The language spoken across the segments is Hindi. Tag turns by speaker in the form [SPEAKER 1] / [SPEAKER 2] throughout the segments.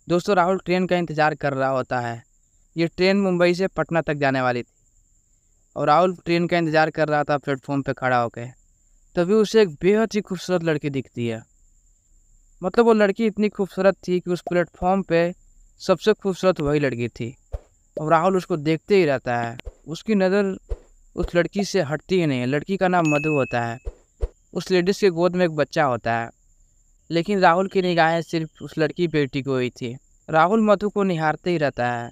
[SPEAKER 1] दोस्तों राहुल ट्रेन का इंतजार कर रहा होता है। ये ट्रेन मुंबई से पटना तक जाने वाली थी और राहुल ट्रेन का इंतजार कर रहा था प्लेटफॉर्म पे खड़ा होकर। तभी उसे एक बेहद ही खूबसूरत लड़की दिखती है। मतलब वो लड़की इतनी खूबसूरत थी कि उस प्लेटफॉर्म पे सबसे खूबसूरत वही लड़की थी और राहुल उसको देखते ही रहता है। उसकी नज़र उस लड़की से हटती ही नहीं है। लड़की का नाम मधु होता है। उस लेडीज़ के गोद में एक बच्चा होता है, लेकिन राहुल की निगाहें सिर्फ उस लड़की बेटी को ही थी। राहुल मधु को निहारते ही रहता है।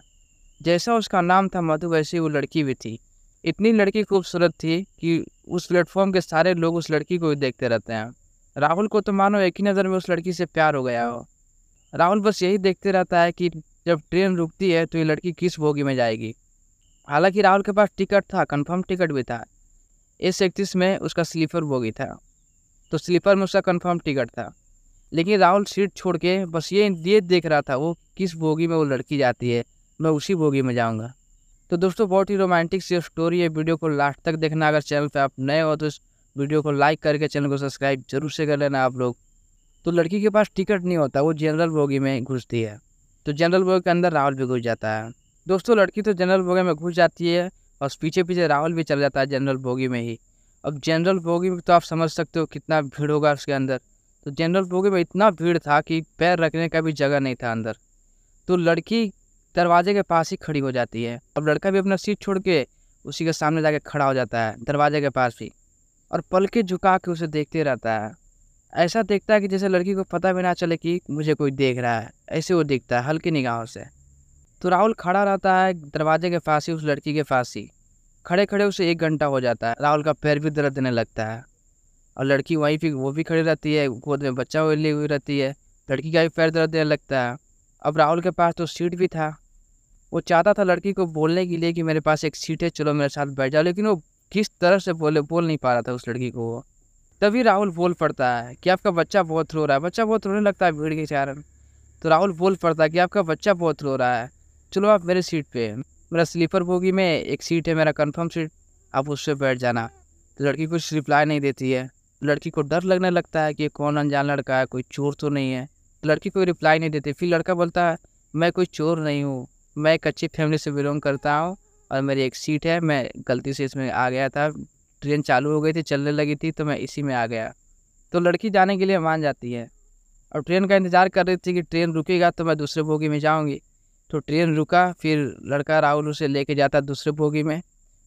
[SPEAKER 1] जैसा उसका नाम था मधु, वैसी वो लड़की भी थी। इतनी लड़की खूबसूरत थी कि उस प्लेटफॉर्म के सारे लोग उस लड़की को ही देखते रहते हैं। राहुल को तो मानो एक ही नज़र में उस लड़की से प्यार हो गया हो। राहुल बस यही देखते रहता है कि जब ट्रेन रुकती है तो ये लड़की किस बोगी में जाएगी। हालांकि राहुल के पास टिकट था, कंफर्म टिकट भी था। S31 में उसका स्लीपर बोगी था, तो स्लीपर में उसका कंफर्म टिकट था। लेकिन राहुल सीट छोड़ के बस ये देख रहा था वो किस बोगी में वो लड़की जाती है, मैं उसी बोगी में जाऊंगा। तो दोस्तों बहुत ही रोमांटिक सी स्टोरी है। वीडियो को लास्ट तक देखना। अगर चैनल पे आप नए हो तो इस वीडियो को लाइक करके चैनल को सब्सक्राइब जरूर से कर लेना आप लोग। तो लड़की के पास टिकट नहीं होता, वो जनरल बोगी में घुसती है। तो जनरल बोगी के अंदर राहुल भी घुस जाता है। दोस्तों लड़की तो जनरल बोगी में घुस जाती है और पीछे पीछे राहुल भी चल जाता है जनरल बोगी में ही। अब जनरल बोगी में तो आप समझ सकते हो कितना भीड़ होगा उसके अंदर। तो जनरल बोगी में इतना भीड़ था कि पैर रखने का भी जगह नहीं था अंदर। तो लड़की दरवाजे के पास ही खड़ी हो जाती है। अब लड़का भी अपना सीट छोड़ के उसी के सामने जाके खड़ा हो जाता है दरवाजे के पास ही, और पलके झुका के उसे देखते रहता है। ऐसा देखता है कि जैसे लड़की को पता भी ना चले कि मुझे कोई देख रहा है। ऐसे वो दिखता है हल्की निगाहों से। तो राहुल खड़ा रहता है दरवाजे के पास ही, उस लड़की के पास ही। खड़े खड़े उसे 1 घंटा हो जाता है। राहुल का पैर भी दर्द देने लगता है और लड़की वहीं पे वो भी खड़ी रहती है, गोद में बच्चा ली हुई रहती है। लड़की का भी पैर दर्द देने लगता है। अब राहुल के पास तो सीट भी था। वो चाहता था लड़की को बोलने के लिए कि मेरे पास एक सीट है, चलो मेरे साथ बैठ जाओ, लेकिन वो किस तरह से बोल नहीं पा रहा था उस लड़की को वो। तभी राहुल बोल पड़ता है कि आपका बच्चा बहुत रो रहा है। बच्चा बहुत रोने लगता है भीड़ के कारण। तो राहुल बोल पड़ता है कि आपका बच्चा बहुत रो रहा है, चलो आप मेरे सीट पे, मेरा स्लीपर बोगी में एक सीट है, मेरा कंफर्म सीट, आप उस पर बैठ जाना। तो लड़की कुछ रिप्लाई नहीं देती है। लड़की को डर लगने लगता है कि ये कौन अनजान लड़का है, कोई चोर तो नहीं है। तो लड़की कोई रिप्लाई नहीं देती। फिर लड़का बोलता है मैं कोई चोर नहीं हूँ, मैं एक अच्छी फैमिली से बिलोंग करता हूँ और मेरी एक सीट है, मैं गलती से इसमें आ गया था। ट्रेन चालू हो गई थी, चलने लगी थी, तो मैं इसी में आ गया। तो लड़की जाने के लिए मान जाती है और ट्रेन का इंतज़ार कर रही थी कि ट्रेन रुकेगा तो मैं दूसरे बोगी में जाऊंगी। तो ट्रेन रुका, फिर लड़का राहुल उसे लेके जाता है दूसरे बोगी में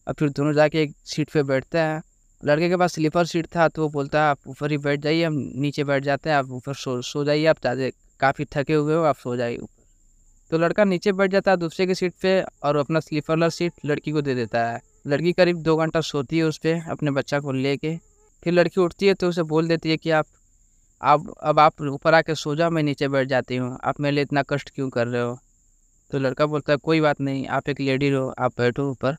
[SPEAKER 1] और फिर दोनों जाके एक सीट पे बैठते हैं। लड़के के पास स्लीपर सीट था तो वो बोलता है आप ऊपर ही बैठ जाइए, हम नीचे बैठ जाते हैं, आप ऊपर सो जाइए, आप ज़्यादा काफ़ी थके हुए हो, आप सो जाइए ऊपर। तो लड़का नीचे बैठ जाता है दूसरे की सीट पे और अपना स्लीपर वाला सीट लड़की को दे देता है। लड़की करीब 2 घंटा सोती है उस पर अपने बच्चा को लेके। फिर लड़की उठती है तो उसे बोल देती है कि अब आप ऊपर आके सो जाओ, मैं नीचे बैठ जाती हूँ, आप मेरे लिए इतना कष्ट क्यों कर रहे हो। तो लड़का बोलता है कोई बात नहीं, आप एक लेडी हो, आप बैठो ऊपर,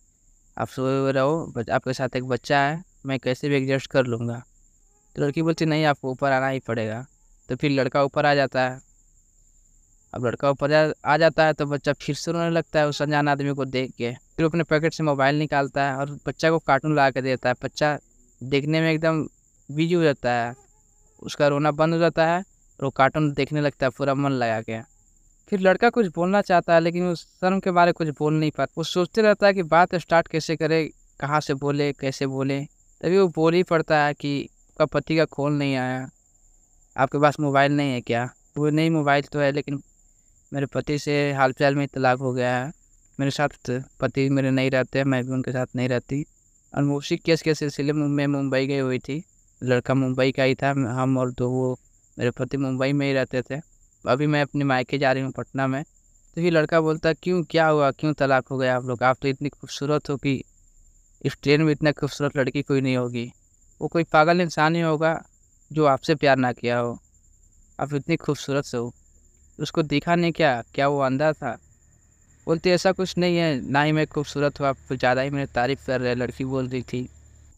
[SPEAKER 1] आप सोए हुए रहो, आपके साथ एक बच्चा है, मैं कैसे भी एडजस्ट कर लूँगा। तो लड़की बोलती नहीं, आपको ऊपर आना ही पड़ेगा। तो फिर लड़का ऊपर आ जाता है। अब लड़का ऊपर आ जाता है तो बच्चा फिर से रोने लगता है उस अनजान आदमी को देख के। फिर अपने पैकेट से मोबाइल निकालता है और बच्चा को कार्टून ला के देता है। बच्चा देखने में एकदम बिजी हो जाता है, उसका रोना बंद हो जाता है और वो कार्टून देखने लगता है पूरा मन लगा के। फिर लड़का कुछ बोलना चाहता है लेकिन उस शर्म के बारे कुछ बोल नहीं पाता। वो सोचते रहता है कि बात स्टार्ट कैसे करे, कहाँ से बोले, कैसे बोले। तभी वो बोल ही पड़ता है कि आपका पति का कॉल नहीं आया, आपके पास मोबाइल नहीं है क्या। वो नहीं, मोबाइल तो है लेकिन मेरे पति से हाल फिलहाल में तलाक हो गया है, मेरे साथ पति मेरे नहीं रहते, मैं भी उनके साथ नहीं रहती। और मैं उसी केस के सिलसिले में मैं मुंबई गई हुई थी। लड़का मुंबई का ही था, हम और दो वो मेरे पति मुंबई में ही रहते थे। अभी मैं अपने मायके जा रही हूँ पटना में। तो ये लड़का बोलता क्यों, क्या हुआ, क्यों तलाक हो गया आप लोग, आप तो इतनी खूबसूरत हो कि इस ट्रेन में इतना खूबसूरत लड़की कोई नहीं होगी। वो कोई पागल इंसान ही होगा जो आपसे प्यार ना किया हो, आप इतनी खूबसूरत से हो, उसको दिखा नहीं क्या, क्या वो अंधा था। बोलती ऐसा कुछ नहीं है, ना ही मैं खूबसूरत हूँ, आप कुछ ज़्यादा ही मेरी तारीफ़ कर रहे हैं, लड़की बोल रही थी।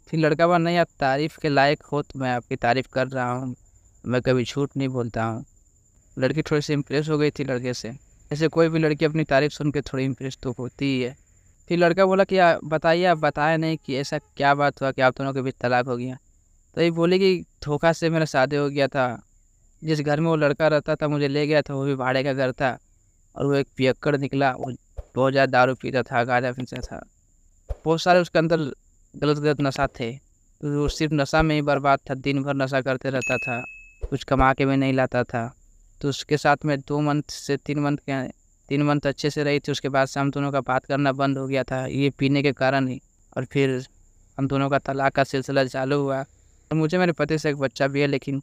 [SPEAKER 1] फिर लड़का बोला नहीं, आप तारीफ़ के लायक हो तो मैं आपकी तारीफ़ कर रहा हूँ, मैं कभी झूठ नहीं बोलता हूँ। लड़की थोड़ी सी इम्प्रेस हो गई थी लड़के से। ऐसे कोई भी लड़की अपनी तारीफ़ सुन के थोड़ी इम्प्रेस तो होती ही है। फिर लड़का बोला कि बताइए, आप बताए नहीं कि ऐसा क्या बात हुआ कि आप दोनों के बीच तलाक हो गया। तो ये बोले कि धोखा से मेरा शादी हो गया था, जिस घर में वो लड़का रहता था मुझे ले गया था, वो भी भाड़े का घर था, और वो एक पियक्कड़ निकला। वो बहुत ज़्यादा दारू पीता था, गांजा पीता था, बहुत सारे उसके अंदर गलत गलत नशा थे। तो वो सिर्फ नशा में ही बर्बाद था, दिन भर नशा करते रहता था, कुछ कमा के भी नहीं लाता था। तो उसके साथ में 2 मंथ से 3 मंथ के 3 मंथ अच्छे से रही थी। उसके बाद से हम दोनों का बात करना बंद हो गया था, ये पीने के कारण ही। और फिर हम दोनों का तलाक का सिलसिला चालू हुआ। और मुझे मेरे पति से एक बच्चा भी है, लेकिन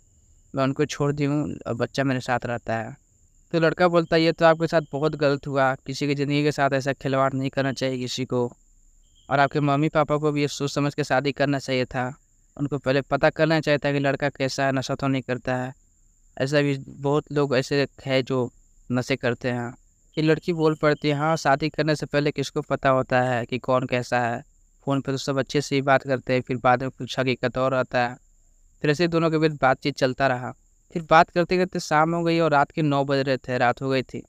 [SPEAKER 1] मैं उनको छोड़ दी हूँ और बच्चा मेरे साथ रहता है। तो लड़का बोलता है ये तो आपके साथ बहुत गलत हुआ, किसी की ज़िंदगी के साथ ऐसा खिलवाड़ नहीं करना चाहिए किसी को। और आपके मम्मी पापा को भी ये सोच समझ के शादी करना चाहिए था। उनको पहले पता करना चाहिए था कि लड़का कैसा है, नशा तो नहीं करता है। ऐसा भी बहुत लोग ऐसे है जो नशे करते हैं। कि लड़की बोल पड़ती है हाँ, शादी करने से पहले किसको पता होता है कि कौन कैसा है। फ़ोन पे तो सब अच्छे से ही बात करते हैं, फिर बाद में कुछ हकीकत और आता है। फिर ऐसे दोनों के बीच बातचीत चलता रहा। फिर बात करते करते शाम हो गई और रात के 9 बज रहे थे, रात हो गई थी।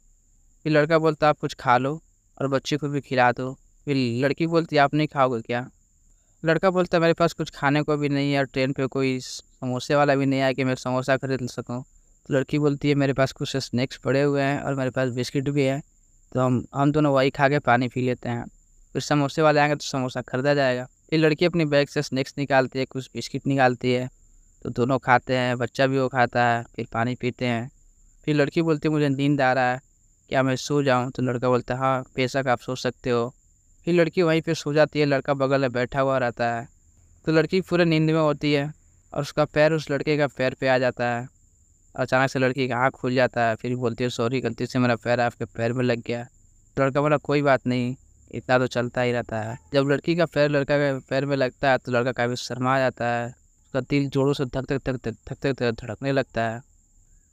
[SPEAKER 1] फिर लड़का बोलता आप कुछ खा लो और बच्चे को भी खिला दो। फिर लड़की बोलती आप नहीं खाओगे क्या? लड़का बोलता मेरे पास कुछ खाने को भी नहीं है और ट्रेन पे कोई समोसे वाला भी नहीं आया कि मैं समोसा खरीद सकूँ। तो लड़की बोलती है मेरे पास कुछ स्नैक्स पड़े हुए हैं और मेरे पास बिस्किट भी है, तो हम दोनों वही खा के पानी पी लेते हैं। फिर समोसे वाले आएंगे तो समोसा खरीदा जाएगा। फिर लड़की अपनी बैग से स्नैक्स निकालती है, कुछ बिस्किट निकालती है, तो दोनों खाते हैं, बच्चा भी वो खाता है, फिर पानी पीते हैं। फिर लड़की बोलती है मुझे नींद आ रहा है, क्या मैं सो जाऊँ? तो लड़का बोलता है हाँ बेशक आप सो सकते हो। फिर लड़की वहीं पे सो जाती है, लड़का बगल में बैठा हुआ रहता है। तो लड़की पूरे नींद में होती है और उसका पैर उस लड़के का पैर पे आ जाता है। अचानक से लड़की का आँख खुल जाता है, फिर बोलती है सॉरी गलती से मेरा पैर आपके पैर में लग गया। तो लड़का बोला कोई बात नहीं, इतना तो चलता ही रहता है। जब लड़की का पैर लड़का के पैर में लगता है तो लड़का काफ़ी शर्मा जाता है, उसका दिल जोरों से धक धक धक धक धक धक धक धड़कने लगता है।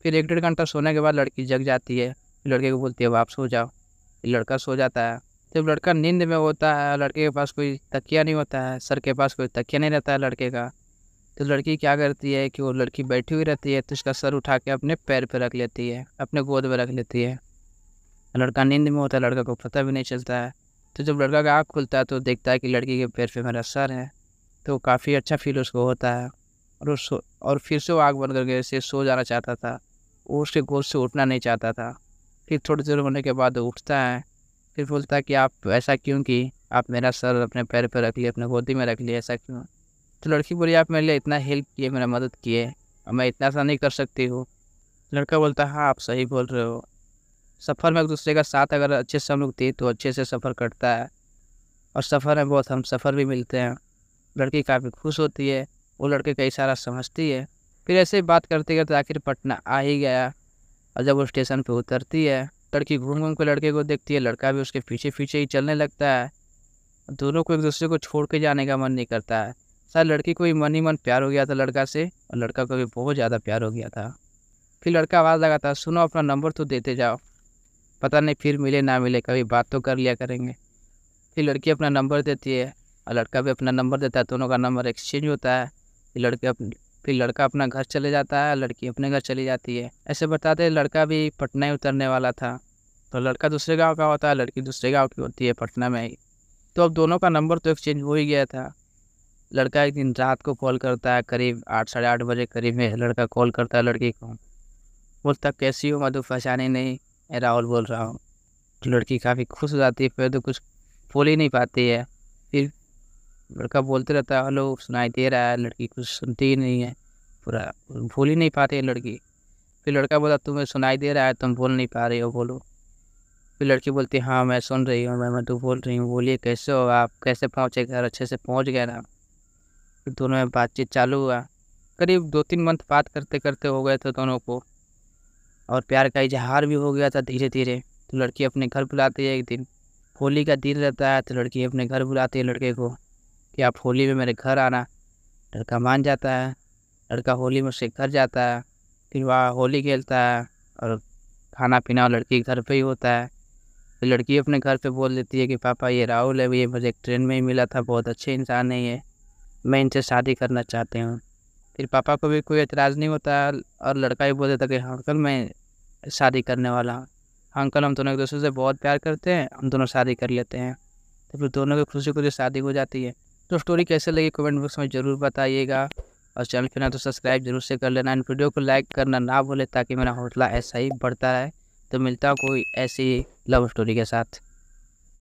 [SPEAKER 1] फिर 1-1.5 घंटा सोने के बाद लड़की जग जाती है। लड़के को बोलती है अब आप सो जाओ। फिर लड़का सो जाता है। जब लड़का नींद में होता है, लड़के के पास कोई तकिया नहीं होता है, सर के पास कोई तकिया नहीं रहता है लड़के का। तो लड़की क्या करती है कि वो लड़की बैठी हुई रहती है तो उसका सर उठा के अपने पैर पे रख लेती है, अपने गोद में रख लेती है। लड़का नींद में होता है, लड़का को पता भी नहीं चलता है। तो जब लड़का का आँख खुलता है तो देखता है कि लड़की के पैर पे मेरा सर है। तो काफ़ी अच्छा फील उसको होता है और फिर से वो आँख बंद करके ऐसे सो जाना चाहता था। वो उसके गोद से उठना नहीं चाहता था। फिर थोड़ी देर होने के बाद वो उठता है। फिर बोलता है कि आप ऐसा क्यों कि आप मेरा सर अपने पैर पे रख लिए, अपने गोदी में रख लिए, ऐसा क्यों? तो लड़की बोली आप मेरे लिए इतना हेल्प किए, मेरा मदद किए, और मैं इतना सा नहीं कर सकती हूँ। लड़का बोलता है हाँ आप सही बोल रहे हो। सफ़र में एक दूसरे का साथ अगर अच्छे से हम लोग दें तो अच्छे से सफ़र कटता है, और सफ़र में बहुत हम सफ़र भी मिलते हैं। लड़की काफ़ी खुश होती है, वो लड़के का इशारा समझती है। फिर ऐसे ही बात करते करते आखिर पटना आ ही गया। और जब वो स्टेशन पे उतरती है, लड़की घूम घूम के लड़के को देखती है, लड़का भी उसके पीछे पीछे ही चलने लगता है। दोनों को एक दूसरे को छोड़ के जाने का मन नहीं करता है। शायद लड़की को भी मन ही मन प्यार हो गया था लड़का से, और लड़का को भी बहुत ज़्यादा प्यार हो गया था। फिर लड़का आवाज़ लगाता है सुनो अपना नंबर तो देते जाओ, पता नहीं फिर मिले ना मिले, कभी बात तो कर लिया करेंगे। फिर लड़की अपना नंबर देती है और लड़का भी अपना नंबर देता है, दोनों का नंबर एक्सचेंज होता है। फिर लड़का अपना घर चले जाता है, लड़की अपने घर चली जाती है। ऐसे बताते लड़का भी पटना ही उतरने वाला था। तो लड़का दूसरे गांव का होता है, लड़की दूसरे गांव की होती है, पटना में ही। तो अब दोनों का नंबर तो एक्सचेंज हो ही गया था। लड़का एक दिन रात को कॉल करता है, करीब 8 साढ़े 8 बजे करीब में लड़का कॉल करता है लड़की को। बोलता कैसी हो मधु, पहचाने नहीं, मैं राहुल बोल रहा हूँ। तो लड़की काफ़ी खुश हो जाती है, फिर तो कुछ बोल ही नहीं पाती है। फिर लड़का बोलते रहता है हेलो, सुनाई दे रहा है, लड़की कुछ सुनती ही नहीं है, पूरा बोल ही नहीं पाती है लड़की। फिर लड़का बोला तुम्हें सुनाई दे रहा है, तुम बोल नहीं पा रही हो, बोलो। फिर लड़की बोलती है हाँ मैं सुन रही हूँ, मैं मधु बोल रही हूँ, बोलिए कैसे हो आप, कैसे पहुँचे घर, अच्छे से पहुँच गए ना? फिर दोनों में बातचीत चालू हुआ। करीब 2-3 मंथ बात करते करते हो गए थे दोनों को, और प्यार का इजहार भी हो गया था धीरे धीरे। तो लड़की अपने घर बुलाती है। एक दिन होली का दिन रहता है, तो लड़की अपने घर बुलाती है लड़के को कि आप होली में मेरे घर आना। लड़का मान जाता है, लड़का होली में उसके घर जाता है। फिर वहाँ होली खेलता है और खाना पीना लड़की के घर पे ही होता है। फिर लड़की अपने घर पे बोल देती है कि पापा ये राहुल है, ये मुझे एक ट्रेन में ही मिला था, बहुत अच्छे इंसान है ये, मैं इनसे शादी करना चाहती हूँ। फिर पापा को भी कोई एतराज़ नहीं होता और लड़का भी बोल देता कि हाँ अंकल मैं शादी करने वाला हूँ, हाँ अंकल हम दोनों एक दूसरे से बहुत प्यार करते हैं, हम दोनों शादी कर लेते हैं। तो फिर दोनों की खुशी खुशी शादी हो जाती है। तो स्टोरी कैसे लगी कमेंट बॉक्स में ज़रूर बताइएगा, और चैनल पे ना तो सब्सक्राइब जरूर से कर लेना। इन वीडियो को लाइक करना ना भूले ताकि मेरा हौसला ऐसा ही बढ़ता रहे। तो मिलता हूँ कोई ऐसी लव स्टोरी के साथ।